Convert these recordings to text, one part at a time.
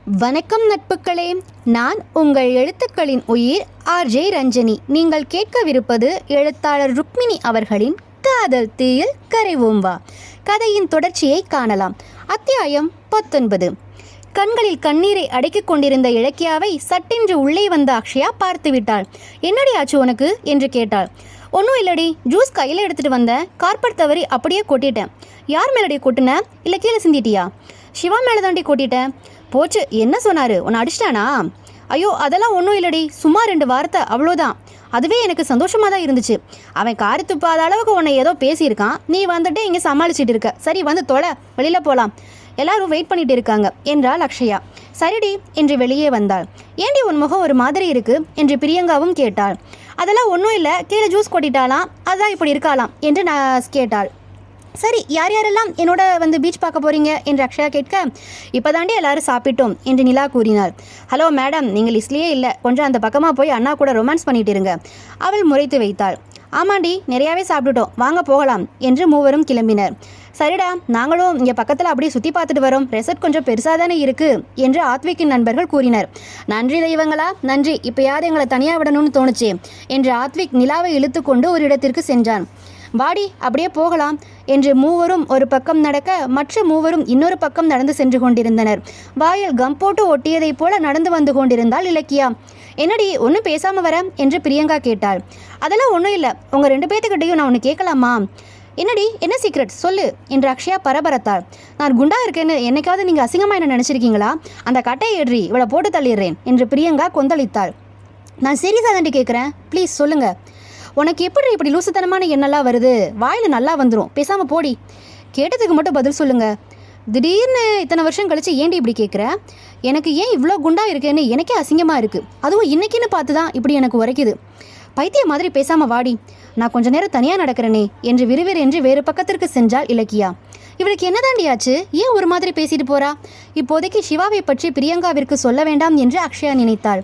வணக்கம் நட்புகளே, நான் உங்கள் எழுத்துக்களின் உயிர் ஆர்ஜே ரஞ்சனி. நீங்கள் கேட்கவிருப்பது எழுத்தாளர் ருக்மிணி அவர்களின் காதல் தீயில் கரைவோம் வா. கதையின் தொடர்ச்சியை காணலாம். அத்தியாயம் 19. கண்களில் கண்ணீரை அடக்கிக் கொண்டிருந்த இலக்கியாவை சட்டென்று உள்ளே வந்த அக்ஷயா பார்த்து விட்டாள். என்னடி ஆச்சு உனக்கு என்று கேட்டாள். ஒன்றும் இல்லடி, ஜூஸ் கையில் எடுத்துகிட்டு வந்தேன், கார்பெட் தவறி அப்படியே கொட்டிட்டேன். யார் மேலடி கொட்டின? இல்லை கீழே சிந்திட்டியா? சிவா மேலே தாண்டி கொட்டிட்டேன். போச்சு, என்ன சொன்னார்? உன்னை அடிச்சிட்டானா? ஐயோ அதெல்லாம் ஒன்றும் இல்லடி, சும்மா 2 வார்த்தை அவ்வளோதான். அதுவே எனக்கு சந்தோஷமாக தான் இருந்துச்சு. அவன் காரி துப்பாத அளவுக்கு உன்னை ஏதோ பேசியிருக்கான், நீ வந்துட்டு இங்கே சமாளிச்சுட்டு இருக்க. சரி வந்து தொலை, வெளியில் போகலாம், எல்லாரும் வெயிட் பண்ணிட்டு இருக்காங்க என்றாள் அக்ஷயா. சரிடி என்று வெளியே வந்தாள். ஏண்டி உன் முகம் ஒரு மாதிரி இருக்கு என்று பிரியங்காவும் கேட்டாள். அதெல்லாம் ஒன்றும் இல்லை, கீழே ஜூஸ் கொட்டிட்டாலாம், அதான் இப்படி இருக்காலாம் என்று நான் கேட்டாள். சரி, யார் யாரெல்லாம் என்னோட வந்து பீச் பார்க்க போகிறீங்க என்று அக்ஷயா கேட்க, இப்போ தாண்டி எல்லாரும் சாப்பிட்டோம் என்று நிலா கூறினாள். ஹலோ மேடம், நீங்கள் லிஸ்ட்லேயே இல்லை, கொஞ்சம் அந்த பக்கமாக போய் அண்ணா கூட ரொமான்ஸ் பண்ணிட்டு இருங்க, அவள் முறைத்து வைத்தாள். ஆமாண்டி, நிறையாவே சாப்பிட்டுட்டோம், வாங்க போகலாம் என்று மூவரும் கிளம்பினர். சரிடா, நாங்களும் இங்கே பக்கத்தில் அப்படியே சுற்றி பார்த்துட்டு வரோம், ரெசார்ட் கொஞ்சம் பெருசாக தானே இருக்குது என்று ஆத்விக்கின் நண்பர்கள் கூறினர். நன்றி தெய்வங்களா, நன்றி, இப்போ யார் எங்களை தனியாக விடணும்னு தோணுச்சு என்று ஆத்விக் நிலாவை இழுத்து கொண்டு ஒரு இடத்திற்கு சென்றான். வாடி அப்படியே போகலாம் என்று மூவரும் ஒரு பக்கம் நடக்க மற்ற மூவரும் இன்னொரு பக்கம் நடந்து சென்று கொண்டிருந்தனர். வாயில் கம் போட்டு ஒட்டியதைப் போல நடந்து வந்து கொண்டிருந்தாள் இலக்கியா. என்னடி ஒன்றும் பேசாமல் வர என்று பிரியங்கா கேட்டாள். அதெல்லாம் ஒன்றும் இல்லை, உங்கள் 2 பேர்த்துக்கிட்டையும் நான் ஒன்று கேட்கலாமா? என்னடி, என்ன சீக்ரெட் சொல்லு என்று அக்ஷயா பரபரத்தாள். நான் குண்டா இருக்கேன்னு என்னைக்காவது நீங்கள் அசிங்கமாக என்ன நினச்சிருக்கீங்களா? அந்த கட்டையை ஏறி இவளை போட்டு தள்ளிடுறேன் என்று பிரியங்கா கொந்தளித்தாள். நான் சீரியஸாக தாண்டி கேட்குறேன், ப்ளீஸ் சொல்லுங்க. உனக்கு எப்படி இப்படி லூசுத்தனமான எண்ணெல்லாம் வருது? வாயில் நல்லா வந்துடும், பேசாமல் போடி. கேட்டதுக்கு மட்டும் பதில் சொல்லுங்க. திடீர்னு இத்தனை வருஷம் கழிச்சு ஏண்டி இப்படி கேட்குற? எனக்கு ஏன் இவ்வளோ குண்டா இருக்கேன்னு எனக்கே அசிங்கமாக இருக்குது. அதுவும் இன்னைக்குன்னு பார்த்து தான் இப்படி எனக்கு உரைக்குது. பைத்திய மாதிரி பேசாமல் வாடி, நான் கொஞ்ச நேரம் தனியாக நடக்கிறேனே என்று விறுவிறு வேறு பக்கத்திற்கு சென்றாள் இலக்கியா. இவளுக்கு என்ன தாண்டியாச்சு? ஏன் ஒரு மாதிரி பேசிட்டு போறா? இப்போதைக்கு சிவாவை பற்றி பிரியங்காவிற்கு சொல்ல வேண்டாம் என்று அக்ஷயா நினைத்தாள்.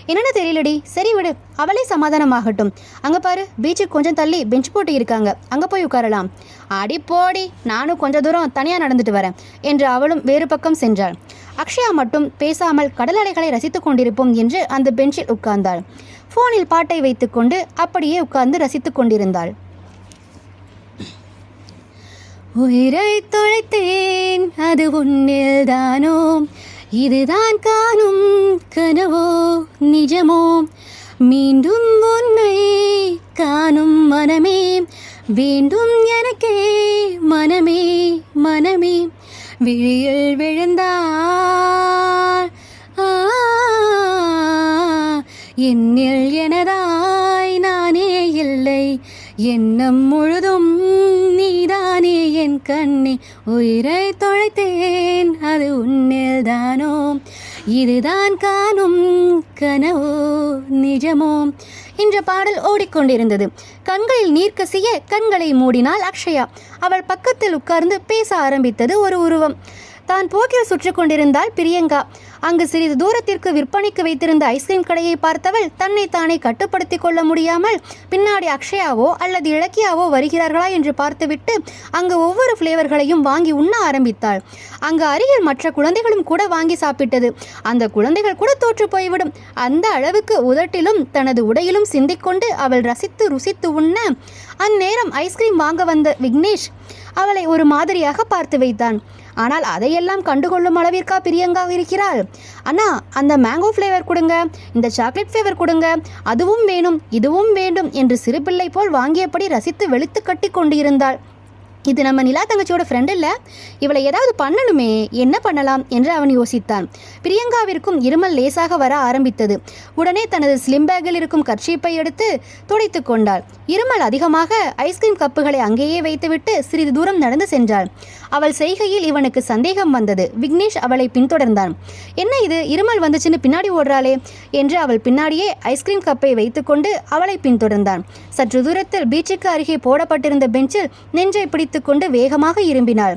என்னென்ன தெரியலடி, சரி விடு, அவளே சமாதானமாகட்டும். அங்கே பாரு, பீச்சுக்கு கொஞ்சம் தள்ளி பெஞ்ச் போட்டு இருக்காங்க, அங்கே போய் உட்காரலாம். அடி போடி, நானும் கொஞ்சம் தூரம் தனியாக நடந்துட்டு வரேன் என்று அவளும் வேறு பக்கம் சென்றாள். அக்ஷயா மட்டும் பேசாமல் கடல் அலைகளை ரசித்து கொண்டிருப்போம் என்று அந்த பெஞ்சில் உட்கார்ந்தாள். ஃபோனில் பாட்டை வைத்துக்கொண்டு அப்படியே உட்கார்ந்து ரசித்து கொண்டிருந்தாள். உயிரை தொலைத்தேன், அது உன்னில் தானோ, இதுதான் காணும் கனவோ நிஜமோ, மீண்டும் உன்னை காணும் மனமே வேண்டும் எனக்கே, மனமே மனமே விழியில் விழுந்தாள் என்னில் எனதாய் நானே இல்லை, எண்ணம் முழுதும் நீதானே என் கண்ணே, உயிரை தொலைத்தேன், அது உன்னில் தானோ, இதுதான் காணும் கனவோ நிஜமோ என்ற பாடல் ஓடிக்கொண்டிருந்தது. கண்களில் நீர் கசிய கண்களை மூடினாள் அக்ஷயா. அவள் பக்கத்தில் உட்கார்ந்து பேச ஆரம்பித்தது ஒரு உருவம். தான் போக்கில் சுற்றி கொண்டிருந்தாள் பிரியங்கா. அங்கு சிறிது தூரத்திற்கு விற்பனைக்கு வைத்திருந்த ஐஸ்கிரீம் கடையை பார்த்தவள் தன்னை தானே கட்டுப்படுத்தி கொள்ள முடியாமல் பின்னாடி அக்ஷயாவோ அல்லது இலக்கியாவோ வருகிறார்களா என்று பார்த்துவிட்டு அங்கு ஒவ்வொரு ஃப்ளேவர்களையும் வாங்கி உண்ண ஆரம்பித்தாள். அங்கு அருகில் மற்ற குழந்தைகளும் கூட வாங்கி சாப்பிட்டது. அந்த குழந்தைகள் கூட தோற்று போய்விடும். அந்த அளவுக்கு உதட்டிலும் தனது உடையிலும் சிந்திக்கொண்டு அவள் ரசித்து ருசித்து உண்ண அந்நேரம் ஐஸ்கிரீம் வாங்க வந்த விக்னேஷ் அவளை ஒரு மாதிரியாக பார்த்து வைத்தான். ஆனால் அதையெல்லாம் கண்டுகொள்ளும் அளவிற்கா பிரியங்கா இருக்கிறாள். அண்ணா, அந்த மேங்கோ ஃப்ளேவர் கொடுங்க, இந்த சாக்லேட் ஃப்ளேவர் கொடுங்க, அதுவும் வேணும் இதுவும் வேண்டும் என்று சிறுபிள்ளை போல் வாங்கியபடி ரசித்து வெளுத்து கட்டி கொண்டு இருந்தாள். இது நம்ம நிலா தங்கச்சியோட ஃப்ரெண்ட் இல்லை, இவளை ஏதாவது பண்ணணுமே, என்ன பண்ணலாம் என்று அவன் யோசித்தான். பிரியங்காவிற்கும் இருமல் லேசாக வர ஆரம்பித்தது. உடனே தனது ஸ்லிம் பேக்கில் இருக்கும் கர்ச்சீப்பை எடுத்து துடைத்து கொண்டாள். இருமல் அதிகமாக ஐஸ்கிரீம் கப்புகளை அங்கேயே வைத்துவிட்டு சிறிது தூரம் நடந்து சென்றாள். அவள் செய்கையில் இவனுக்கு சந்தேகம் வந்தது. விக்னேஷ் அவளை பின்தொடர்ந்தான். என்ன இது, இருமல் வந்துச்சுன்னு பின்னாடி ஓடுறாளே என்று அவள் பின்னாடியே ஐஸ்கிரீம் கப்பை வைத்துக்கொண்டு அவளை பின்தொடர்ந்தான். சற்று தூரத்தில் பீச்சுக்கு அருகே போடப்பட்டிருந்த பெஞ்சில் நெஞ்சை பிடித்து கொண்டு வேகமாக இரும்பினாள்.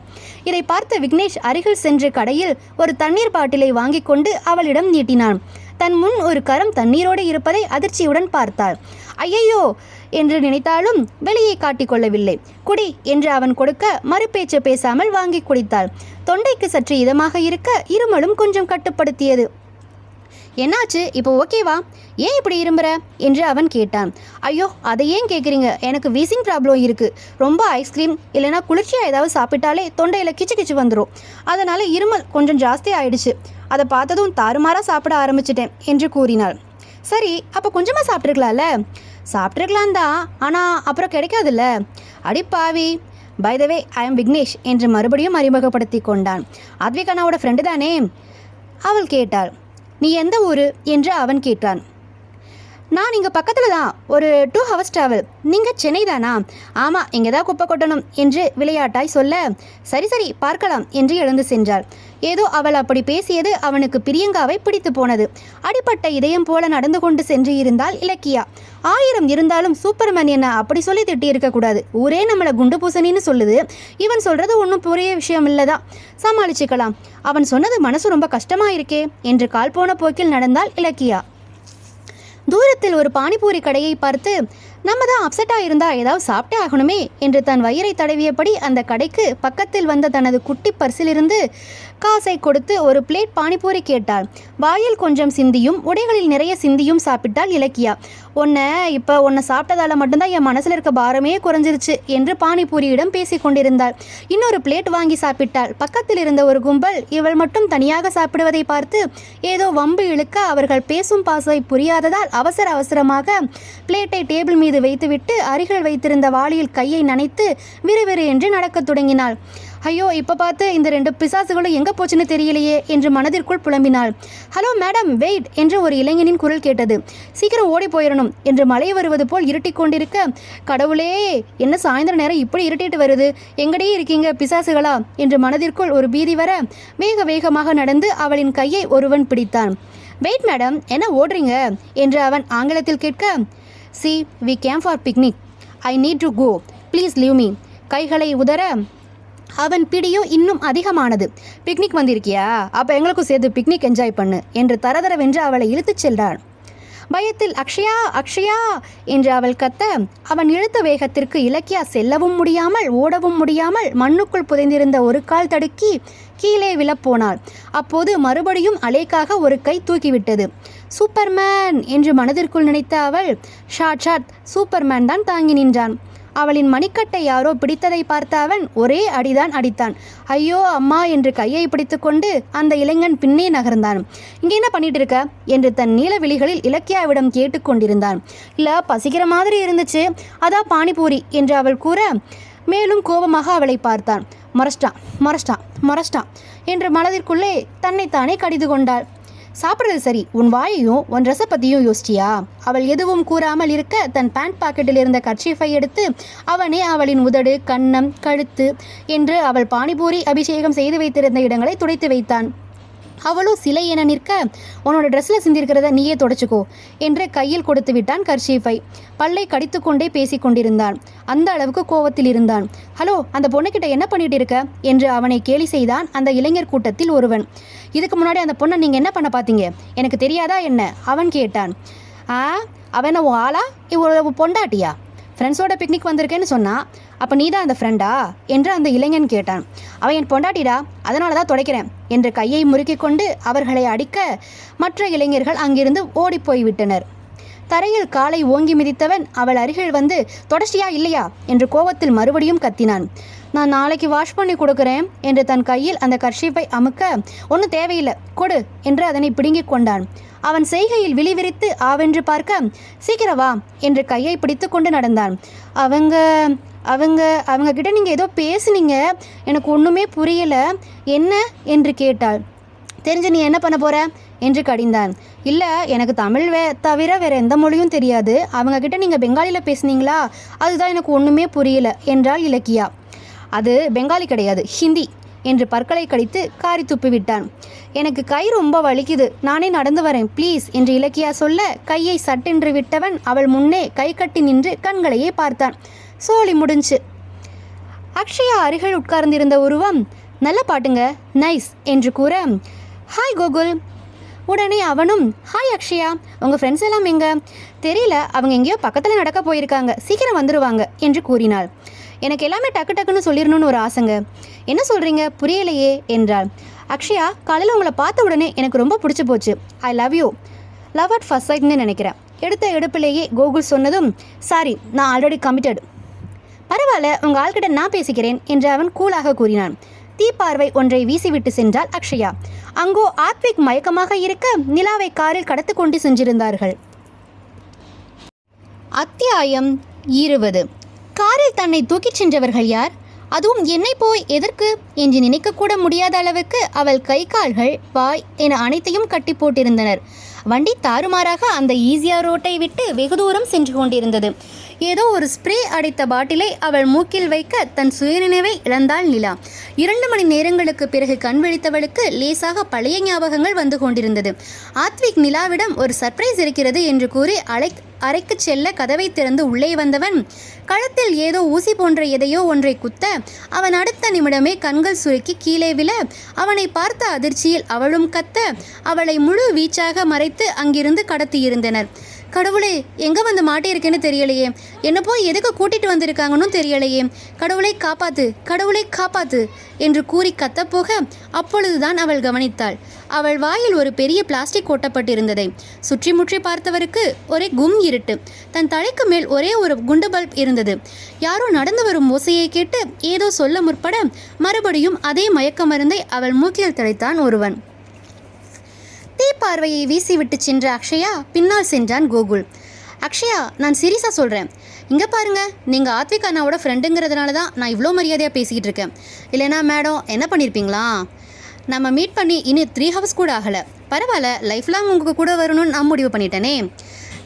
இதை பார்த்த விக்னேஷ் அருகில் சென்று கடையில் ஒரு தண்ணீர் பாட்டிலை வாங்கி கொண்டு அவளிடம் நீட்டினான். தன் முன் ஒரு கரம் தண்ணீரோடு இருப்பதை அதிர்ச்சியுடன் பார்த்தாள். ஐயையோ, என்று நினைத்தாலும் வெளியே காட்டிக்கொள்ளவில்லை. குடி என்று அவன் கொடுக்க மறுபேச்சு பேசாமல் வாங்கி குடித்தாள். தொண்டைக்கு சற்று இதமாக இருக்க இருமலும் கொஞ்சம் கட்டுப்படுத்தியது. என்னாச்சு, இப்போ ஓகேவா? ஏன் இப்படி இரும்புற என்று அவன் கேட்டான். ஐயோ, அதை ஏன் கேட்குறீங்க, எனக்கு வீசிங் ப்ராப்ளம் இருக்குது. ரொம்ப ஐஸ்கிரீம் இல்லைனா குளிர்ச்சியாக ஏதாவது சாப்பிட்டாலே தொண்டையில் கிச்சு கிச்சு வந்துடும். அதனால் இருமல் கொஞ்சம் ஜாஸ்தி ஆயிடுச்சு. அதை பார்த்ததும் தாறுமாறாக சாப்பிட ஆரம்பிச்சிட்டேன் என்று கூறினாள். சரி, அப்போ கொஞ்சமாக சாப்பிட்ருக்கலாம்ல? சாப்பிட்ருக்கலாம் தான், ஆனால் அப்புறம் கிடைக்காதுல்ல. அடிப்பாவி. By the way, I am Vignesh என்று மறுபடியும் அறிமுகப்படுத்தி கொண்டான். அத்விகானாவோட ஃப்ரெண்டு தானே? அவள் கேட்டாள். நீ எந்த ஊர் என்று அவன் கேட்டான். நான் இங்கே பக்கத்தில் தான், ஒரு 2 hours ட்ராவல். நீங்கள் சென்னை தானா? ஆமாம், இங்கே தான் குப்பை கொட்டணும் என்று விளையாட்டாய் சொல்ல, சரி சரி பார்க்கலாம் என்று எழுந்து சென்றாள். ஏதோ அவள் அப்படி பேசியது அவனுக்கு பிரியங்காவை பிடித்து போனது. அடிப்பட்ட இதயம் போல நடந்து கொண்டு சென்று இருந்தால் இலக்கியா. 1000 இருந்தாலும் சூப்பர்மேன் என்ன அப்படி சொல்லி திட்டி இருக்கக்கூடாது. ஊரே நம்மளை குண்டு பூசணின்னு சொல்லுது. இவன் சொல்கிறது ஒன்றும் புரிய விஷயம் இல்லைதான், சமாளிச்சுக்கலாம். அவன் சொன்னது மனசு ரொம்ப கஷ்டமாக இருக்கே என்று கால் போன போக்கில் நடந்தாள் இலக்கியா. தூரத்தில் ஒரு பானிபூரி கடையை பார்த்து, நம்ம தான் அப்செட்டாக இருந்தால் ஏதாவது சாப்பிட்டே ஆகணுமே என்று தன் வயிறை தடவியபடி அந்த கடைக்கு பக்கத்தில் வந்த தனது குட்டி பர்சிலிருந்து காசை கொடுத்து ஒரு பிளேட் பானிபூரி கேட்டாள். வாயில் கொஞ்சம் சிந்தியும் உடைகளில் நிறைய சிந்தியும் சாப்பிட்டாள் இலக்கியா. உன்னை சாப்பிட்டதால மட்டும்தான் என் மனசில் இருக்க பாரமே குறைஞ்சிருச்சு என்று பானிபூரியிடம் பேசி கொண்டிருந்தாள். இன்னொரு பிளேட் வாங்கி சாப்பிட்டாள். பக்கத்தில் இருந்த ஒரு கும்பல் இவள் மட்டும் தனியாக சாப்பிடுவதை பார்த்து ஏதோ வம்பு இழுக்க அவர்கள் பேசும் பாசை புரியாததால் அவசரமாக பிளேட்டை டேபிள் மீது வைத்துவிட்டு அருகில் வைத்திருந்த வாளியில் கையை நனைத்து விறுவிறு என்று நடக்கத் தொடங்கினாள். ஐயோ, இப்போ பார்த்து இந்த 2 பிசாசுகளும் எங்கே போச்சுன்னு தெரியலையே என்று மனதிற்குள் புலம்பினாள். ஹலோ மேடம், வெயிட் என்று ஒரு இளைஞனின் குரல் கேட்டது. சீக்கிரம் ஓடி போயிடணும் என்று மழை வருவது போல் இருட்டிக் கொண்டிருக்க, கடவுளே, என்ன சாயந்தர நேரம் இப்படி இருட்டிட்டு வருது, எங்கடே இருக்கீங்க பிசாசுகளா என்று மனதிற்குள் ஒரு பீதி வர வேகமாக நடந்து அவளின் கையை ஒருவன் பிடித்தான். வெயிட் மேடம், என்ன ஓடுறீங்க என்று அவன் ஆங்கிலத்தில் கேட்க, see we came for picnic, I need to go, please leave me. கைகளை உதற அவன் பிடியோ இன்னும் அதிகமானது. பிக்னிக் வந்திருக்கியா? அப்போ எங்களுக்கும் சேர்த்து பிக்னிக் என்ஜாய் பண்ணு என்று தரதரவென்று அவளை இழுத்துச் சென்றான். பயத்தில் அக்ஷயா அக்ஷயா என்று அவள் கத்த, அவன் இழுத்த வேகத்திற்கு இலக்கியா செல்லவும் முடியாமல் ஓடவும் முடியாமல் மண்ணுக்குள் புதைந்திருந்த ஒரு கால் தடுக்கி கீழே விழப்போனாள். அப்போது மறுபடியும் அலேக்காக ஒரு கை தூக்கிவிட்டது. சூப்பர்மேன் என்று மனதிற்குள் நினைத்த அவள் ஷாட் சூப்பர்மேன் தான் தாங்கி நின்றான். அவளின் மணிக்கட்டை யாரோ பிடித்ததை பார்த்த அவன் ஒரே அடிதான் அடித்தான். ஐயோ அம்மா என்று கையை பிடித்து கொண்டு அந்த இளைஞன் பின்னே நகர்ந்தான். இங்கே என்ன பண்ணிட்டு இருக்க என்று தன் நீல விழிகளில் இலக்கியாவிடம் கேட்டுக்கொண்டிருந்தான். இல்லை, பசிக்கிற மாதிரி இருந்துச்சு, அதான் பானிபூரி என்று அவள் கூற, மேலும் கோபமாக அவளை பார்த்தான். மொரஸ்டான் என்று மனதிற்குள்ளே தன்னைத்தானே கடிது கொண்டாள். சாப்பிட்றது சரி, உன் வாயையும் உன் ட்ரெஸ்ஸை பற்றியும் யோசிச்சியா? அவள் எதுவும் கூறாமல் இருக்க தன் பேண்ட் பாக்கெட்டில் இருந்த கர்ச்சீஃபை எடுத்து அவனே அவளின் உதடு, கன்னம், கழுத்து என்று அவள் பானிபூரி அபிஷேகம் செய்து வைத்திருந்த இடங்களை துடைத்து வைத்தான். அவளோ சிலை என நிற்க, உன்னோட ட்ரெஸ்ஸில் சிந்திருக்கிறத நீயே தொடச்சிக்கோ என்று கையில் கொடுத்து விட்டான் கர்ச்சீஃபை. பல்லை கடித்து கொண்டே பேசி கொண்டிருந்தான். அந்த அளவுக்கு கோவத்தில் இருந்தான். ஹலோ, அந்த பொண்ணுக்கிட்ட என்ன பண்ணிட்டு இருக்க என்று அவனை கேலி செய்தான் அந்த இளைஞர் கூட்டத்தில் ஒருவன். இதுக்கு முன்னாடி அந்த பொண்ணை நீங்கள் என்ன பண்ண பார்த்தீங்க, எனக்கு தெரியாதா என்ன அவன் கேட்டான். அவன் உன் ஆளா, இவ்வளவு பொண்டாட்டியா? ஃப்ரெண்ட்ஸோட பிக்னிக் வந்திருக்கேன்னு சொன்னான். அப்போ நீ தான் அந்த ஃப்ரெண்டா என்று அந்த இளைஞன் கேட்டான். அவன் என் பொண்டாட்டிடா, அதனால தான் துடைக்கிறேன் என்று கையை முறுக்கி கொண்டு அவர்களை அடிக்க மற்ற இளைஞர்கள் அங்கிருந்து ஓடிப்போய்விட்டனர். தரையில் காலை ஓங்கி மிதித்தவன் அவள் அருகில் வந்து, தொடச்சியா இல்லையா என்று கோவத்தில் மறுபடியும் கத்தினான். நான் நாளைக்கு வாஷ் பண்ணி கொடுக்குறேன் என்று தன் கையில் அந்த கர்ஷீப்பை அமுக்க, ஒன்றும் தேவையில்லை கொடு என்று அதனை பிடுங்கிக் கொண்டான். அவன் செய்கையில் விழிவிரித்து ஆவென்று பார்க்க, சீக்கிரம் வா என்று கையை பிடித்து கொண்டு நடந்தான். அவங்க கிட்ட நீங்கள் ஏதோ பேசுனீங்க, எனக்கு ஒன்றுமே புரியலை, என்ன என்று கேட்டாள். தெரிஞ்சு நீ என்ன பண்ண போற என்று கடிந்தான். இல்லை, எனக்கு தமிழ் தவிர வேற எந்த மொழியும் தெரியாது, அவங்க கிட்ட நீங்கள் பெங்காலியில் பேசுனீங்களா, அதுதான் எனக்கு ஒன்றுமே புரியல என்றாள் இலக்கியா. அது பெங்காலி கிடையாது, ஹிந்தி என்று பற்களை கடித்து காரி துப்பிவிட்டான். எனக்கு கை ரொம்ப வலிக்குது, நானே நடந்து வரேன் ப்ளீஸ் என்று இலக்கியா சொல்ல கையை சட்டென்று விட்டவன் அவள் முன்னே கை கட்டி நின்று கண்களையே பார்த்தான். சோழி முடிஞ்சு. அக்ஷயா அருகில் உட்கார்ந்திருந்த உருவம் நல்ல பாட்டுங்க, நைஸ் என்று கூற, ஹாய் கோகுல், உடனே அவனும், ஹாய் அக்ஷயா, உங்கள் ஃப்ரெண்ட்ஸ் எல்லாம் எங்க? தெரியல, அவங்க எங்கேயோ பக்கத்தில் நடக்க போயிருக்காங்க, சீக்கிரம் வந்துடுவாங்க என்று கூறினாள். எனக்கு எல்லாமே டக்கு டக்குன்னு சொல்லிடணும்னு ஒரு ஆசைங்க. என்ன சொல்கிறீங்க, புரியலையே என்றாள். அக்ஷயா, காலையில் உங்களை பார்த்த உடனே எனக்கு ரொம்ப பிடிச்சி போச்சு. I love you. Love at first சைட்னு நினைக்கிறேன். எடுத்த எடுப்பிலேயே கோகுல் சொன்னதும், சாரி, நான் ஆல்ரெடி கமிட்டட். பரவாயில்ல, உங்கள் ஆள்கிட்ட நான் பேசிக்கிறேன் என்று அவன் கூலாக கூறினான். தீப்பார்வை ஒன்றை வீசிவிட்டு சென்றாள் அக்ஷயா. அங்கோ ஆத்விக் மயக்கமாக இருக்க நிலாவை காரில் கடத்து கொண்டு சென்றிருந்தார்கள். அத்தியாயம் 20. காரில் தன்னை தூக்கிச் சென்றவர்கள் யார்? அதுவும் என்னை போய் எதற்கு என்று நினைக்கக்கூட முடியாத அளவுக்கு அவள் கை கால்கள், வாய் என அனைத்தையும் கட்டி போட்டிருந்தனர். வண்டி தாறுமாறாக அந்த ஈஸியா ரோட்டை விட்டு வெகு தூரம் சென்று கொண்டிருந்தது. ஏதோ ஒரு ஸ்ப்ரே அடைத்த பாட்டிலை அவள் மூக்கில் வைக்க தன் சுயநினைவை இழந்தாள் நிலா. 2 மணி நேரங்களுக்கு பிறகு கண் விழித்தவளுக்கு லேசாக பழைய ஞாபகங்கள் வந்து கொண்டிருந்தது. ஆத்விக் நிலாவிடம் ஒரு சர்ப்ரைஸ் இருக்கிறது என்று கூறி அறைக்கு செல்ல கதவை திறந்து உள்ளே வந்தவன் கழுத்தில் ஏதோ ஊசி போன்ற எதையோ ஒன்றை குத்த அவன் அடுத்த நிமிடமே கண்கள் சுருக்கி கீழே விழ அவனை பார்த்த அதிர்ச்சியில் அவளும் கத்த அவளை முழு வீச்சாக மறைத்து அங்கிருந்து கடத்தியிருந்தனர். கடவுளே, எங்கே வந்து மாட்டியிருக்கேன்னு தெரியலையே, என்ன போய் எதுக்கு கூட்டிட்டு வந்திருக்காங்கன்னு தெரியலையே, கடவுளை காப்பாத்து, கடவுளை காப்பாத்து என்று கூறி கத்தப்போக அப்பொழுதுதான் அவள் கவனித்தாள். அவள் வாயில் ஒரு பெரிய பிளாஸ்டிக் ஒட்டப்பட்டிருந்ததை சுற்றி முற்றி பார்த்தவருக்கு ஒரே கும் இருட்டு. தன் தலைக்கு மேல் ஒரே ஒரு குண்டு பல்ப் இருந்தது. யாரோ நடந்து வரும் ஓசையை கேட்டு ஏதோ சொல்ல முற்பட மறுபடியும் அதே மயக்க மருந்தை அவள் மூக்கில் தழைத்தான் ஒருவன். தீப்பார்வையை வீசிவிட்டு சென்ற அக்ஷயா பின்னால் சென்றான் கோகுல். அக்ஷயா, நான் சீரியஸாக சொல்கிறேன். இங்கே பாருங்க, நீங்கள் ஆத்விக் அண்ணாவோட ஃப்ரெண்டுங்கிறதுனால தான் நான் இவ்வளோ மரியாதையாக பேசிக்கிட்டு இருக்கேன். இல்லைனா மேடம் என்ன பண்ணியிருப்பீங்களா? நம்ம மீட் பண்ணி இன்னும் 3 ஹவர்ஸ் கூட ஆகலை. பரவாயில்ல, லைஃப் லாங் உங்களுக்கு கூட வரணும்னு நான் முடிவு பண்ணிட்டேனே.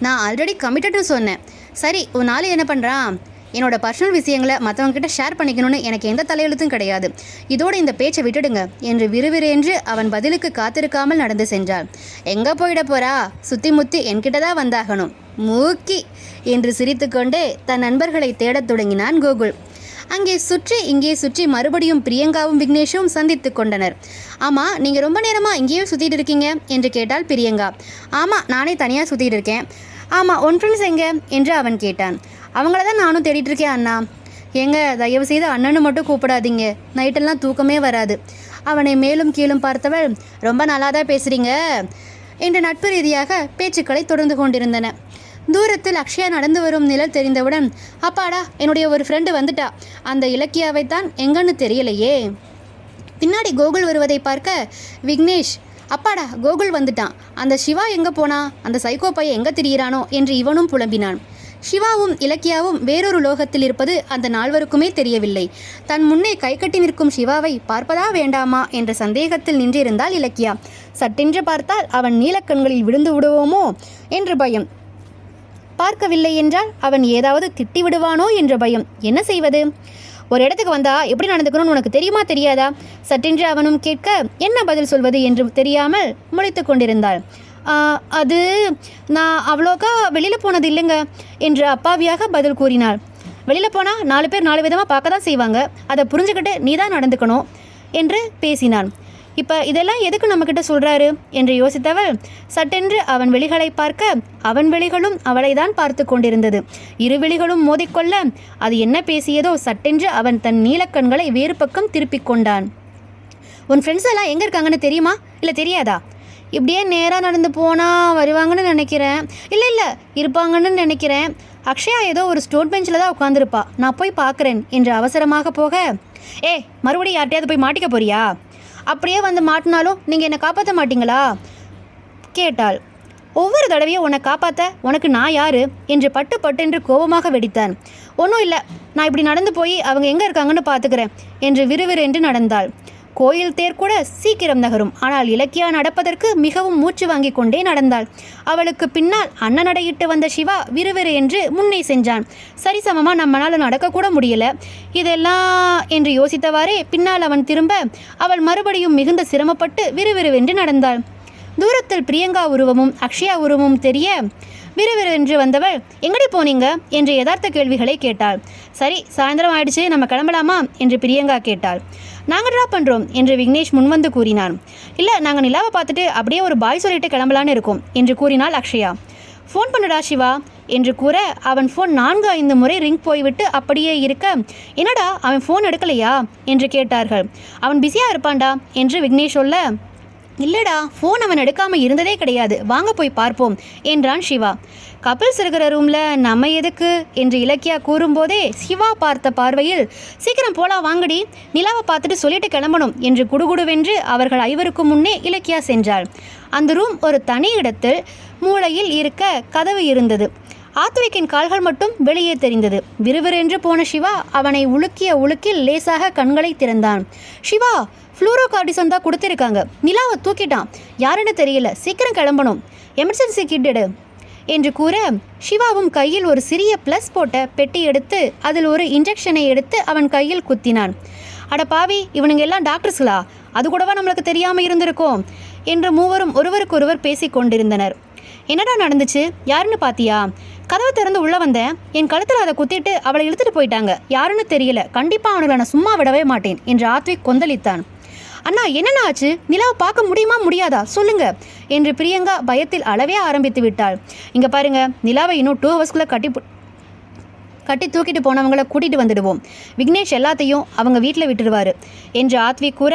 நான் ஆல்ரெடி கமிட்டட்னு சொன்னேன். சரி, ஒரு நாள் என்ன பண்ணுறான், என்னோட பர்சனல் விஷயங்களை மற்றவங்ககிட்ட ஷேர் பண்ணிக்கணும்னு எனக்கு எந்த தலையெழுத்தும் கிடையாது. இதோடு இந்த பேச்சை விட்டுடுங்க என்று விறுவிறு அவன் பதிலுக்கு காத்திருக்காமல் நடந்து சென்றாள். எங்கே போயிட போறா, சுற்றி முத்தி என்கிட்ட தான் வந்தாகணும் மூக்கி என்று சிரித்துக்கொண்டே தன் நண்பர்களை தேடத் தொடங்கினான் கோகுல். அங்கே சுற்றி இங்கே சுற்றி மறுபடியும் பிரியங்காவும் விக்னேஷும் சந்தித்து கொண்டனர். ஆமாம், நீங்கள் ரொம்ப நேரமாக இங்கேயும் சுற்றிட்டு இருக்கீங்க என்று கேட்டாள் பிரியங்கா. ஆமாம், நானே தனியாக சுற்றிட்டு இருக்கேன். ஆமாம், உன் ஃப்ரெண்ட்ஸ் எங்கே என்று அவன் கேட்டான். அவங்கள தான் நானும் தேடிட்டு இருக்கேன் அண்ணா. எங்க, தயவு செய்து அண்ணன்னு மட்டும் கூப்பிடாதீங்க, நைட்டெல்லாம் தூக்கமே வராது. அவனை மேலும் கீழும் பார்த்தவள், ரொம்ப நல்லா தான் பேசுகிறீங்க என்று நட்பு ரீதியாக பேச்சுக்களை தொடர்ந்து கொண்டிருந்தன. தூரத்தில் அக்ஷயா நடந்து வரும் நிழல் தெரிந்தவுடன், அப்பாடா, என்னுடைய ஒரு ஃப்ரெண்டு வந்துட்டா, அந்த இலக்கியாவைத்தான் எங்கன்னு தெரியலையே. பின்னாடி கோகுல் வருவதை பார்க்க விக்னேஷ், அப்பாடா, கோகுல் வந்துட்டான், அந்த சிவா எங்கே போனா, அந்த சைக்கோ பையன் எங்கே திரியிறானோ என்று இவனும் புலம்பினான். சிவாவும் இலக்கியாவும் வேறொரு லோகத்தில் இருப்பது அந்த நால்வருக்குமே தெரியவில்லை. தன் முன்னே கை கட்டி நிற்கும் சிவாவை பார்ப்பதா வேண்டாமா என்ற சந்தேகத்தில் நின்றிருந்தாள் இலக்கியா. சட்டென்று பார்த்தால் அவன் நீலக்கண்களில் விழுந்து விடுவோமோ என்று பயம். பார்க்கவில்லை என்றால் அவன் ஏதாவது திட்டி விடுவானோ என்ற பயம். என்ன செய்வது? ஒரு இடத்துக்கு வந்தா எப்படி நடந்துக்கணும்னு உனக்கு தெரியுமா தெரியாதா? சட்டென்று அவனும் கேட்க என்ன பதில் சொல்வது என்று தெரியாமல் முழித்து கொண்டிருந்தாள். அது நான் அவ்வளோக்கா வெளியில் போனது இல்லைங்க என்று அப்பாவியாக பதில் கூறினாள். வெளியில் போனால் 4 பேர் 4 விதமாக பார்க்க தான் செய்வாங்க, அதை புரிஞ்சுக்கிட்டு நீ தான் நடந்துக்கணும் என்று பேசினான். இப்போ இதெல்லாம் எதுக்கு நம்மக்கிட்ட சொல்கிறாரு என்று யோசித்தவள் சட்டென்று அவன் விழிகளை பார்க்க அவன் விழிகளும் அவளை தான் பார்த்து கொண்டிருந்தது. 2 விழிகளும் மோதிக்கொள்ள அது என்ன பேசியதோ சட்டென்று அவன் தன் நீலக்கண்களை வேறு பக்கம் திருப்பிக் கொண்டான். உன் ஃப்ரெண்ட்ஸ் எல்லாம் எங்கே இருக்காங்கன்னு தெரியுமா, இல்லை தெரியாதா? இப்படியே நேராக நடந்து போனால் வருவாங்கன்னு நினைக்கிறேன். இல்லை இருப்பாங்கன்னு நினைக்கிறேன். அக்ஷயா ஏதோ ஒரு ஸ்டோன் பெஞ்சில் தான் உட்காந்துருப்பா, நான் போய் பார்க்குறேன் என்று அவசரமாக போக, மறுபடியும் யார்ட்டையாவது போய் மாட்டிக்க போறியா? அப்படியே வந்து மாட்டினாலும் நீங்கள் என்னை காப்பாற்ற மாட்டீங்களா கேட்டாள். ஒவ்வொரு தடவையும் உன்னை காப்பாற்ற உனக்கு நான் யாரு என்று பட்டென்று கோபமாக வெடித்தான். ஒன்றும் இல்லை, நான் இப்படி நடந்து போய் அவங்க எங்கே இருக்காங்கன்னு பார்த்துக்கிறேன் என்று விறுவிறு நடந்தாள். கோயில் தேர் கூட சீக்கிரம் நகரும். ஆனால் இலக்கியா நடப்பதற்கு மிகவும் மூச்சு வாங்கி கொண்டே நடந்தாள். அவளுக்கு பின்னால் அண்ணனடையிட்டு வந்த சிவா விறுவிறு என்று முன்னே சென்றான். சரிசமமாக நம்மளால் நடக்கக்கூட முடியல, இதெல்லாம் என்று யோசித்தவாறே பின்னால் அவன் திரும்ப அவள் மறுபடியும் மிகுந்த சிரமப்பட்டு விறுவிறுவென்று நடந்தாள். தூரத்தில் பிரியங்கா உருவமும் அக்ஷயா உருவமும் தெரிய விறுவிறுவென்று வந்தவள் எங்கடி போனீங்க என்று யதார்த்த கேள்விகளை கேட்டாள். சரி, சாயந்தரம் ஆயிடுச்சு, நம்ம கிளம்பலாமா என்று பிரியங்கா கேட்டாள். நாங்கள் ட்ராப் பண்ணுறோம் என்று விக்னேஷ் முன்வந்து கூறினான். இல்லை, நாங்கள் நிலாவை பார்த்துட்டு அப்படியே ஒரு பாய் சொல்லிட்டு கிளம்பலான்னு இருக்கோம் என்று கூறினாள் அக்ஷயா. ஃபோன் பண்ணுடா சிவா என்று கூற அவன் ஃபோன் 4-5 முறை ரிங் போய்விட்டு அப்படியே இருக்க, என்னடா அவன் ஃபோன் எடுக்கலையா என்று கேட்டார்கள். அவன் பிஸியாக இருப்பான்டா என்று விக்னேஷ் சொல்ல, இல்லடா ஃபோன் அவன் எடுக்காமல் இருந்ததே கிடையாது, வாங்க போய் பார்ப்போம் என்றான் சிவா. கப்பிள்ஸ் இருக்கிற ரூமில் நம்ம எதுக்கு என்று இலக்கியா கூறும்போதே சிவா பார்த்த பார்வையில் சீக்கிரம் போலாம் வாங்கடி, நிலாவை பார்த்துட்டு சொல்லிட்டு கிளம்பணும் என்று குடுகுடுவென்று அவர்கள் ஐவருக்கும் முன்னே இலக்கியா சென்றாள். அந்த ரூம் ஒரு தனி இடத்தில் மூலையில் இருக்க கதவு இருந்தது. ஆத்விக்கின் கால்கள் மட்டும் வெளியே தெரிந்தது. விறுவிறென்று போன சிவா அவனை உலுக்கிய உலுக்கில் லேசாக கண்களை திறந்தான். சிவா, ஃப்ளூரோ கார்டிசன் தான் கொடுத்துருக்காங்க, நிலாவை தூக்கிட்டான், யாருன்னு தெரியல, சீக்கிரம் கிளம்பணும், எமர்ஜென்சி கிட் எடு என்று கூற சிவாவும் கையில் ஒரு சிறிய ப்ளஸ் போட்ட பெட்டி எடுத்து அதில் ஒரு இன்ஜெக்ஷனை எடுத்து அவன் கையில் குத்தினான். அட பாவி, இவனுங்க எல்லாம் டாக்டர்ஸ்களா, அது கூடவா நம்மளுக்கு தெரியாமல் இருந்திருக்கோம் என்று மூவரும் ஒருவருக்கொருவர் பேசி கொண்டிருந்தனர். என்னடா நடந்துச்சு, யாருன்னு பாத்தியா? கதவை திறந்து உள்ளே வந்தேன், என் கழுத்தில் அதை குத்திட்டு அவளை இழுத்துட்டு போயிட்டாங்க, யாருன்னு தெரியல, கண்டிப்பாக அவனுங்களை நான் சும்மா விடவே மாட்டேன் என்று ஆத்விக் கொந்தளித்தான். அண்ணா, என்னென்ன ஆச்சு, நிலாவை பார்க்க முடியுமா முடியாதா சொல்லுங்க என்று பிரியங்கா பயத்தில் அளவே ஆரம்பித்து விட்டாள். இங்கே பாருங்க, நிலாவை இன்னும் 2 ஹவர்ஸ்குள்ளே கட்டி தூக்கிட்டு போனவங்களை கூட்டிகிட்டு வந்துடுவோம், விக்னேஷ் எல்லாத்தையும் அவங்க வீட்டில் விட்டுடுவார் என்று ஆத்விக் கூற,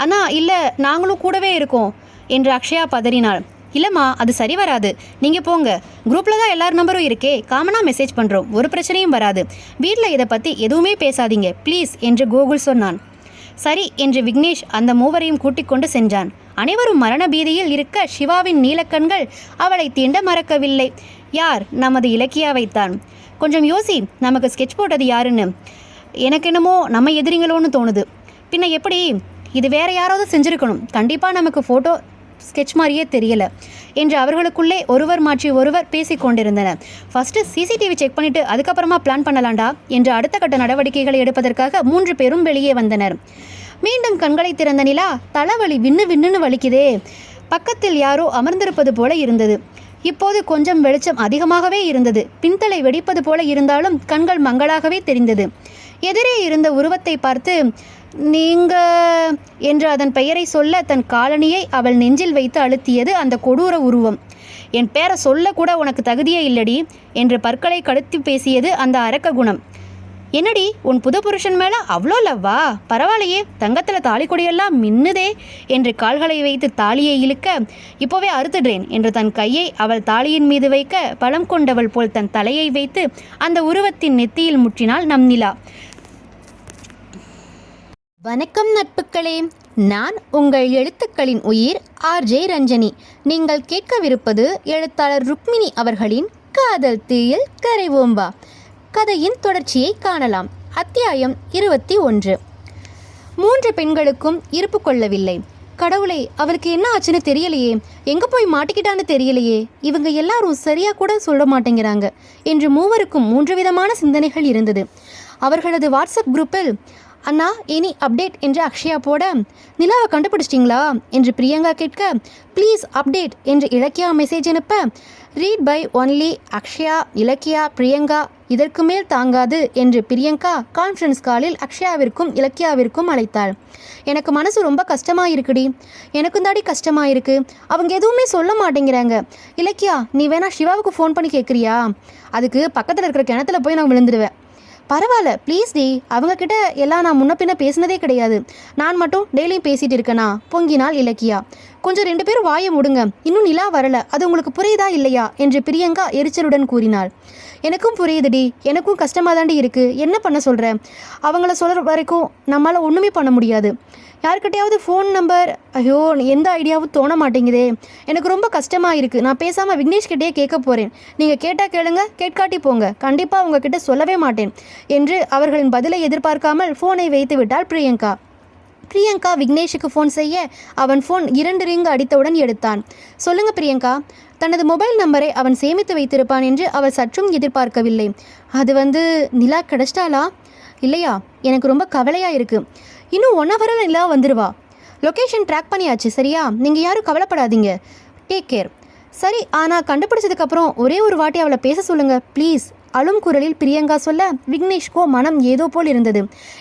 அண்ணா இல்லை, நாங்களும் கூடவே இருக்கோம் என்று அக்ஷயா பதறினாள். இல்லைம்மா, அது சரி வராது, நீங்கள் போங்க, குரூப்பில் தான் எல்லார் நம்பரும் இருக்கே, காமனாக மெசேஜ் பண்ணுறோம், ஒரு பிரச்சனையும் வராது, வீட்டில் இதை பற்றி எதுவுமே பேசாதீங்க ப்ளீஸ் என்று கோகுல் சொன்னான். சரி என்று விக்னேஷ் அந்த மூவரையும் கூட்டிக் கொண்டு சென்றான். அனைவரும் மரண பீதியில் இருக்க சிவாவின் நீலக்கண்கள் அவளை தீண்ட மறக்கவில்லை. யார்? நமது இலக்கியாவைத்தான். கொஞ்சம் யோசி, நமக்கு ஸ்கெட்ச் போட்டது யாருன்னு. எனக்கு என்னமோ நம்ம எதிரிங்களோன்னு தோணுது. பின்ன எப்படி? இது வேற யாராவது செஞ்சுருக்கணும், கண்டிப்பாக நமக்கு ஃபோட்டோ ஸ்கெட்ச் மாதிரியே தெரியல என்று அவர்களுக்குள்ளே ஒருவர் மாற்றி ஒருவர் பேசி கொண்டிருந்தனர். ஃபஸ்ட்டு சிசிடிவி செக் பண்ணிவிட்டு அதுக்கப்புறமா பிளான் பண்ணலாண்டா என்று அடுத்த கட்ட நடவடிக்கைகளை எடுப்பதற்காக 3 பேரும் வெளியே வந்தனர். மீண்டும் கண்களை திறந்த நிலா, தலைவலி விண்ணு விண்ணுன்னு வலிக்குதே, பக்கத்தில் யாரோ அமர்ந்திருப்பது போல இருந்தது. இப்போது கொஞ்சம் வெளிச்சம் அதிகமாகவே இருந்தது. பின்தலை வெடிப்பது போல இருந்தாலும் கண்கள் மங்களாகவே தெரிந்தது. எதிரே இருந்த உருவத்தை பார்த்து நீங்க என்று அதன் பெயரை சொல்ல தன் காலணியை அவள் நெஞ்சில் வைத்து அழுத்தியது அந்த கொடூர உருவம். என் பேரை சொல்லக்கூட உனக்கு தகுதியே இல்லடி என்று பற்களை கடுத்தி பேசியது அந்த அரக்க குணம். என்னடி, உன் புது புருஷன் மேலே அவ்வளோ லவ்வா? பரவாயில்லையே, தங்கத்தில் தாலி கொடியெல்லாம் மின்னுதே என்று கால்களை வைத்து தாலியை இழுக்க, இப்போவே அறுத்துடுறேன் என்று தன் கையை அவள் தாலியின் மீது வைக்க பலம் கொண்டவள் போல் தன் தலையை வைத்து அந்த உருவத்தின் நெத்தியில் முற்றினாள் நம் நிலா. வணக்கம் நட்புகளே, நான் உங்கள் எழுத்துக்களின் உயிர் ஆர்ஜே ரஞ்சனி. நீங்கள் கேட்கவிருப்பது எழுத்தாளர் ருக்மிணி அவர்களின் காதல் தீயில் கரைவோம் வா. கதையின் தொடர்ச்சியை காணலாம். அத்தியாயம் 21. 3 பெண்களுக்கும் இருப்பு கொள்ளவில்லை. கடவுளே, அவளுக்கு என்ன ஆச்சுன்னு தெரியலையே, எங்கே போய் மாட்டிக்கிட்டான்னு தெரியலையே, இவங்க எல்லாரும் சரியாக கூட சொல்ல மாட்டேங்கிறாங்க என்று மூவருக்கும் 3 விதமான சிந்தனைகள் இருந்தது. அவர்களது வாட்ஸ்அப் குரூப்பில் அண்ணா எனி அப்டேட் என்று அக்ஷயா போட, நிலாவை கண்டுபிடிச்சிட்டிங்களா என்று பிரியங்கா கேட்க, ப்ளீஸ் அப்டேட் என்று இலக்கியா மெசேஜ் அனுப்ப, read by only Akshaya, Ilakkiya, Priyanka, இதற்கு மேல் தாங்காது என்று பிரியங்கா கான்ஃபரன்ஸ் காலில் அக்ஷயாவிற்கும் இலக்கியாவிற்கும் அழைத்தாள். எனக்கு மனசு ரொம்ப கஷ்டமாக இருக்குடி, எனக்கும் தாடி கஷ்டமாக இருக்குது, அவங்க எதுவுமே சொல்ல மாட்டேங்கிறாங்க. இலக்கியா, நீ வேணா சிவாவுக்கு ஃபோன் பண்ணி கேட்குறியா? அதுக்கு பக்கத்தில் இருக்கிற கிணத்துல போய் நான் விழுந்துடுவேன். பரவாயில்ல ப்ளீஸ் டி, அவங்கக்கிட்ட எல்லாம் நான் முன்ன பின்ன பேசினதே கிடையாது, நான் மட்டும் டெய்லியும் பேசிகிட்டு இருக்கேனா பொங்கினாள் இலக்கியா. கொஞ்சம் 2 பேரும் வாயை முடுங்க, இன்னும் நிலா வரல, அது உங்களுக்கு புரியுதா இல்லையா என்று பிரியங்கா எரிச்சலுடன் கூறினாள். எனக்கும் புரியுதுடி, எனக்கும் கஷ்டமாக தாண்டி இருக்குது, என்ன பண்ண சொல்கிறேன், அவங்கள சொல்கிற வரைக்கும் நம்மளால் ஒன்றுமே பண்ண முடியாது. யாருக்கிட்டையாவது ஃபோன் நம்பர், ஐயோ எந்த ஐடியாவும் தோண மாட்டேங்குதே, எனக்கு ரொம்ப கஷ்டமாக இருக்குது, நான் பேசாமல் விக்னேஷ்கிட்டே கேட்க போகிறேன், நீங்கள் கேட்டால் கேளுங்க, கேட்காட்டி போங்க, கண்டிப்பாக உங்ககிட்ட சொல்லவே மாட்டேன் என்று அவர்களின் பதிலை எதிர்பார்க்காமல் ஃபோனை வைத்து விட்டாள் பிரியங்கா. பிரியங்கா விக்னேஷுக்கு ஃபோன் செய்ய அவன் ஃபோன் 2 ரிங் அடித்தவுடன் எடுத்தான். சொல்லுங்க பிரியங்கா. தனது மொபைல் நம்பரை அவன் சேமித்து வைத்திருப்பான் என்று அவள் சற்றும் எதிர்பார்க்கவில்லை. அது நிலா கிடைச்சிட்டாளா இல்லையா? எனக்கு ரொம்ப கவலையாக இருக்குது. இன்னும் 1 ஹவரில் நிலா வந்துடுவா. லொக்கேஷன் ட்ராக் பண்ணியாச்சு சரியா, நீங்கள் யாரும் கவலைப்படாதீங்க, டேக் கேர். சரி, ஆனால் கண்டுபிடிச்சதுக்கப்புறம் ஒரே ஒரு வாட்டி அவளை பேச சொல்லுங்கள் ப்ளீஸ். அழும் குரலில் பிரியங்கா சொல்ல விக்னேஷ்கோ மனம் ஏதோ போல் இருந்தது.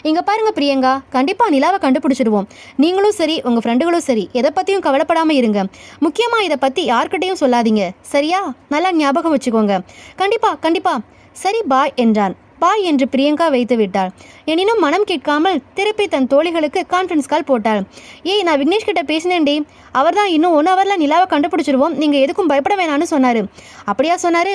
இங்கே பாருங்கள் பிரியங்கா, கண்டிப்பாக நிலாவை கண்டுபிடிச்சிடுவோம். நீங்களும் சரி உங்கள் ஃப்ரெண்டுகளும் சரி எதை பற்றியும் கவலைப்படாமல் இருங்க. முக்கியமாக இதை பற்றி யார்கிட்டையும் சொல்லாதீங்க சரியா, நல்லா ஞாபகம் வச்சுக்கோங்க. கண்டிப்பாக சரி பாய் என்றான். பாய் என்று பிரியங்கா வைத்து விட்டாள். எனினும் மனம் கேட்காமல் திருப்பி தன் தோழிகளுக்கு கான்ஃபரன்ஸ் கால் போட்டாள். ஏய், நான் விக்னேஷ் கிட்ட பேசினேன்டி, அவர் தான் இன்னும் 1 ஹவரில் நிலாவை கண்டுபிடிச்சிடுவோம், நீங்கள் எதுக்கும் பயப்பட வேணான்னு சொன்னார். அப்படியா சொன்னார்?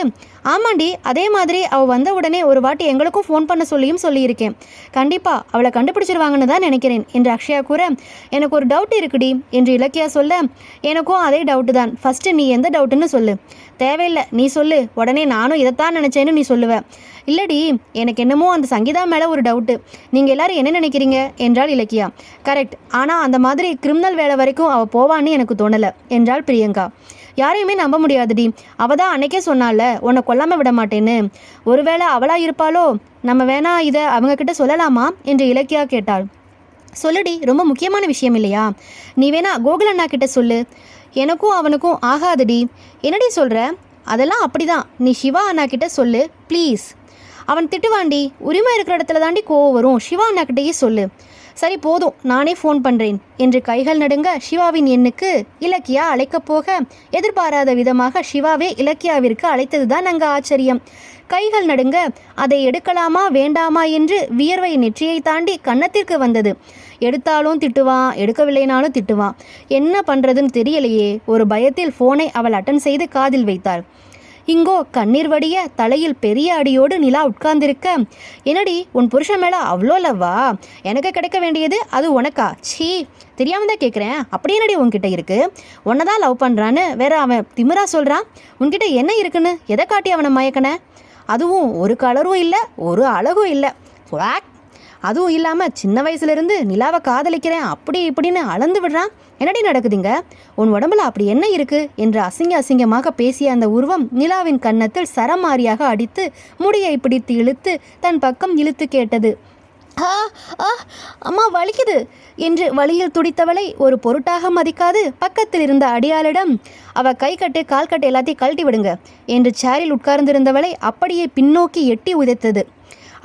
ஆமாண்டி, அதே மாதிரி அவள் வந்த உடனே ஒரு வாட்டி எங்களுக்கும் ஃபோன் பண்ண சொல்லியிருக்கேன். கண்டிப்பாக அவளை கண்டுபிடிச்சிருவாங்கன்னு தான் நினைக்கிறேன் என்று அக்ஷயா கூற, எனக்கு ஒரு டவுட் இருக்குடி என்று இலக்கியா சொல்ல, எனக்கும் அதே டவுட்டு தான். ஃபஸ்ட்டு நீ எந்த டவுட்டுன்னு சொல்லு. தேவையில்லை, நீ சொல்லு, உடனே நானும் இதைத்தான் நினச்சேன்னு நீ சொல்லுவேன். இல்லடி, எனக்கு என்னமோ அந்த சங்கீதா மேலே ஒரு டவுட்டு. நீங்கள் எல்லாரும் என்ன நினைக்கிறீங்க என்றாள் இலக்கியா. கரெக்ட், ஆனால் அந்த மாதிரி கிரிமினல் வேலை வரைக்கும் அவள் போவான்னு எனக்கு தோணலை என்றாள் பிரியங்கா. யாரையுமே நம்ப முடியாதுடி, அவள் தான் அன்னைக்கே சொன்னால உன்னை கொல்லாமல் விட மாட்டேன்னு. ஒருவேளை அவளாக இருப்பாளோ, நம்ம வேணா இதை அவங்கக்கிட்ட சொல்லலாமா என்று இலக்கியா கேட்டாள். சொல்லுடி, ரொம்ப முக்கியமான விஷயம் இல்லையா? நீ வேணா கோகுல் அண்ணா கிட்ட சொல்லு. எனக்கும் அவனுக்கும் ஆகாதுடி. என்னடி சொல்கிற? அதெல்லாம் அப்படிதான், நீ சிவா அண்ணா கிட்ட சொல்லு ப்ளீஸ். அவன் திட்டுவாண்டி, உரிமை இருக்கிற இடத்துல தாண்டி கோவம் வரும். சிவா அண்ணா கிட்டேயே சொல்லு. சரி போதும், நானே ஃபோன் பண்ணுறேன் என்று கைகள் நடுங்க சிவாவின் எண்ணுக்கு இலக்கியா அழைக்கப் போக, எதிர்பாராத விதமாக சிவாவே இலக்கியாவிற்கு அழைத்தது தான் அங்கே ஆச்சரியம். கைகள் நடுங்க அதை எடுக்கலாமா வேண்டாமா என்று வியர்வை நெற்றியை தாண்டி கன்னத்திற்கு வந்தது. எடுத்தாலும் திட்டுவான், எடுக்கவில்லைனாலும் திட்டுவான். என்ன பண்ணுறதுன்னு தெரியலையே. ஒரு பயத்தில் ஃபோனை அவள் அட்டன் செய்து காதில் வைத்தாள். இங்கோ கண்ணீர் வடிய தலையில் பெரிய அடியோடு நிலா உட்கார்ந்திருக்க, என்னடி உன் புருஷன் மேலே அவ்வளோ லவ்வா? எனக்கு கிடைக்க வேண்டியது அது உனக்கா? சீ, தெரியாமல் தான் கேட்குறேன். அப்படி என்னடி உன்கிட்ட இருக்கு? உன்னை தான் லவ் பண்ணுறான்னு வேற அவன் திமிரா சொல்கிறான். உன்கிட்ட என்ன இருக்குன்னு எதை காட்டி அவனை மயக்கன? அதுவும் ஒரு கலரும் இல்லை, ஒரு அழகும் இல்லை. அதுவும் இல்லாமல் சின்ன வயசுலேருந்து நிலாவை காதலிக்கிறேன் அப்படி இப்படின்னு அளந்து விடுறான். என்னடி நடக்குதுங்க? உன் உடம்புல அப்படி என்ன இருக்கு என்று அசிங்கமாக பேசிய அந்த உருவம் நிலாவின் கன்னத்தில் சரமாரியாக அடித்து முடியை பிடித்து இழுத்து தன் பக்கம் இழுத்து கேட்டது. ஆ ஆ அம்மா வலிக்குது என்று வழியில் துடித்தவளை ஒரு பொருட்டாக மதிக்காது பக்கத்தில் இருந்த அடியாளிடம், அவ கை கட்டு கால் கட்டு எல்லாத்தையும் கழட்டி விடுங்க என்று சேரில் உட்கார்ந்திருந்தவளை அப்படியே பின்னோக்கி எட்டி உதைத்தது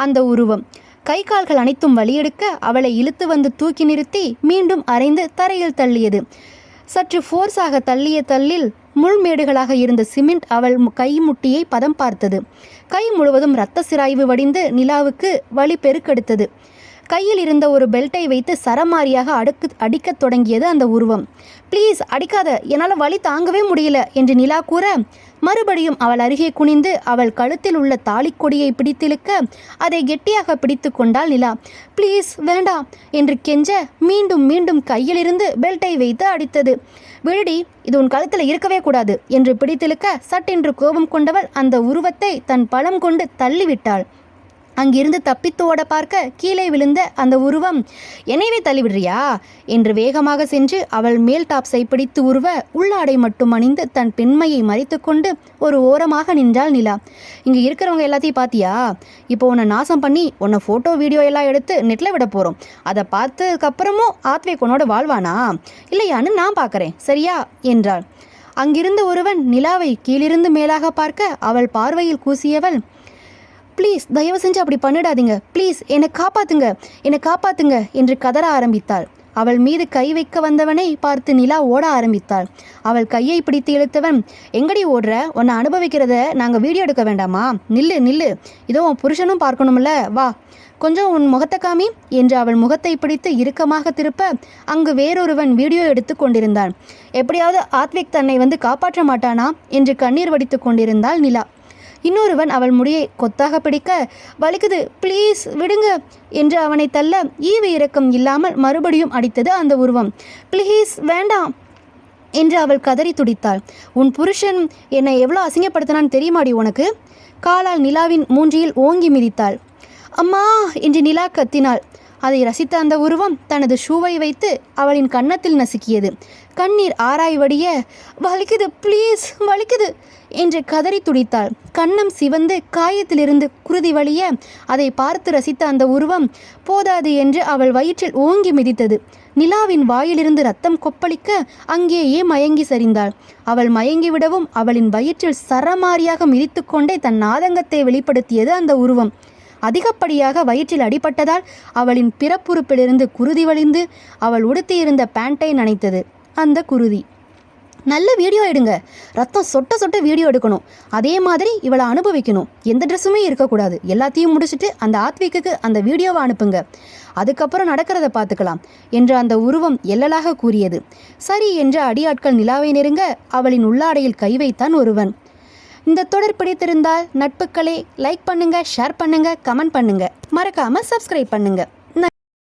அந்த உருவம். கை கால்கள் அனைத்தும் வலியெடுக்க அவளை இழுத்து வந்து தூக்கி நிறுத்தி மீண்டும் அரைந்து தரையில் தள்ளியது. சற்று ஃபோர்ஸாக தள்ளிய தள்ளில் முள்மேடுகளாக இருந்த சிமெண்ட் அவள் கை முட்டியை பதம் பார்த்தது. கை முழுவதும் இரத்த சிராய்வு வடிந்து நிலாவுக்கு வலி பெருக்கெடுத்தது. கையில் இருந்த ஒரு பெல்ட்டை வைத்து சரமாரியாக அடிக்கத் தொடங்கியது அந்த உருவம். ப்ளீஸ் அடிக்காத, என்னால் வலி தாங்கவே முடியல என்று நிலா கூற, மறுபடியும் அவள் அருகே குனிந்து அவள் கழுத்தில் உள்ள தாலிக்கொடியை பிடித்திழுக்க அதை கெட்டியாக பிடித்து கொண்டாள் நிலா. ப்ளீஸ் வேண்டாம் என்று கெஞ்ச மீண்டும் மீண்டும் கையிலிருந்து பெல்ட்டை வைத்து அடித்தது. விடுடி, இது உன் கழுத்தில் இருக்கவே கூடாது என்று பிடித்திழுக்க சட்டென்று கோபம் கொண்டவள் அந்த உருவத்தை தன் பலம் கொண்டு தள்ளிவிட்டாள். அங்கிருந்து தப்பித்து ஓட பார்க்க கீழே விழுந்த அந்த உருவம், என்னைவே தள்ளிவிடுறியா என்று வேகமாக சென்று அவள் மேல் டாப்ஸை பிடித்து உருவ உள்ளாடை மட்டும் அணிந்து தன் பெண்மையை மறைத்து கொண்டு ஒரு ஓரமாக நின்றாள் நிலா. இங்கே இருக்கிறவங்க எல்லாத்தையும் பார்த்தியா? இப்போ உன்னை நாசம் பண்ணி உன்னை ஃபோட்டோ வீடியோ எல்லாம் எடுத்து நெட்டில் விட போகிறோம். அதை பார்த்ததுக்கப்புறமும் ஆத்வேக் உன்னோட வாழ்வானா இல்லையான்னு நான் பார்க்குறேன் சரியா என்றாள். அங்கிருந்த ஒருவன் நிலாவை கீழிருந்து மேலாக பார்க்க அவள் பார்வையில் கூசியவள், ப்ளீஸ் தயவு செஞ்சு அப்படி பண்ணிடாதீங்க, ப்ளீஸ் என்னை காப்பாத்துங்க என்று கதற ஆரம்பித்தாள். அவள் மீது கை வைக்க வந்தவனை பார்த்து நிலா ஓட ஆரம்பித்தாள். அவள் கையை பிடித்து இழுத்தவன், எங்கடி ஓடுற? உன்னை அனுபவிக்கிறத நாங்கள் வீடியோ எடுக்க வேண்டாமா? நில்லு, இதோ உன் புருஷனும் பார்க்கணும்ல, வா கொஞ்சம் உன் முகத்தை காமி என்று அவள் முகத்தை பிடித்து இறுக்கமாக திருப்ப அங்கு வேறொருவன் வீடியோ எடுத்து கொண்டிருந்தான். எப்படியாவது ஆத்வேக் தன்னை வந்து காப்பாற்ற மாட்டானா என்று கண்ணீர் வடித்து கொண்டிருந்தாள் நிலா. இன்னொருவன் அவள் முடியை கொத்தாக பிடிக்க, வலிக்குது ப்ளீஸ் விடுங்க என்று அவனை தள்ள ஈவு இரக்கம் இல்லாமல் மறுபடியும் அடித்தது அந்த உருவம். ப்ளீஸ் வேண்டாம் என்று அவள் கதறி துடித்தாள். உன் புருஷன் என்னை எவ்வளோ அசிங்கப்படுத்தினான்னு தெரியுமாடி உனக்கு? காலால் நிலாவின் மூஞ்சியில் ஓங்கி மிதித்தாள். அம்மா என்று நிலா கத்தினாள். அதை ரசித்த அந்த உருவம் தனது ஷூவை வைத்து அவளின் கன்னத்தில் நசுக்கியது. கண்ணீர் ஆராய் வடிய, வலிக்குது ப்ளீஸ் வலிக்குது என்று கதறி துடித்தாள். கன்னம் சிவந்து காயத்திலிருந்து குருதி வழிய அதை பார்த்து ரசித்த அந்த உருவம் போதாது என்று அவள் வயிற்றில் ஓங்கி மிதித்தது. நிலாவின் வாயிலிருந்து ரத்தம் கொப்பளிக்க அங்கேயே மயங்கி சரிந்தாள். அவள் மயங்கிவிடவும் அவளின் வயிற்றில் சரமாரியாக மிதித்து கொண்டே தன் ஆதங்கத்தை வெளிப்படுத்தியது அந்த உருவம். அதிகப்படியாக வயிற்றில் அடிபட்டதால் அவளின் பிறப்புறுப்பிலிருந்து குருதி வழிந்து அவள் உடுத்தியிருந்த பேண்டை நனைத்தது அந்த குருதி. நல்ல வீடியோ எடுங்க, ரத்தம் சொட்ட சொட்ட வீடியோ எடுக்கணும். அதே மாதிரி இவளை அனுபவிக்கணும். எந்த ட்ரெஸ்ஸுமே இருக்கக்கூடாது. எல்லாத்தையும் முடிச்சுட்டு அந்த ஆத்விக்கு அந்த வீடியோவை அனுப்புங்க. அதுக்கப்புறம் நடக்கிறத பார்த்துக்கலாம் என்று அந்த உருவம் எல்லலாக கூறியது. சரி என்ற அடியாட்கள் நிலாவை நெருங்க அவளின் உள்ளாடையில் கை வைத்தான் ஒருவன். இந்த தொடர் பிடித்திருந்தால் நட்புக்களே லைக் பண்ணுங்க, ஷேர் பண்ணுங்க, கமெண்ட் பண்ணுங்க, மறக்காம சப்ஸ்கிரைப் பண்ணுங்க.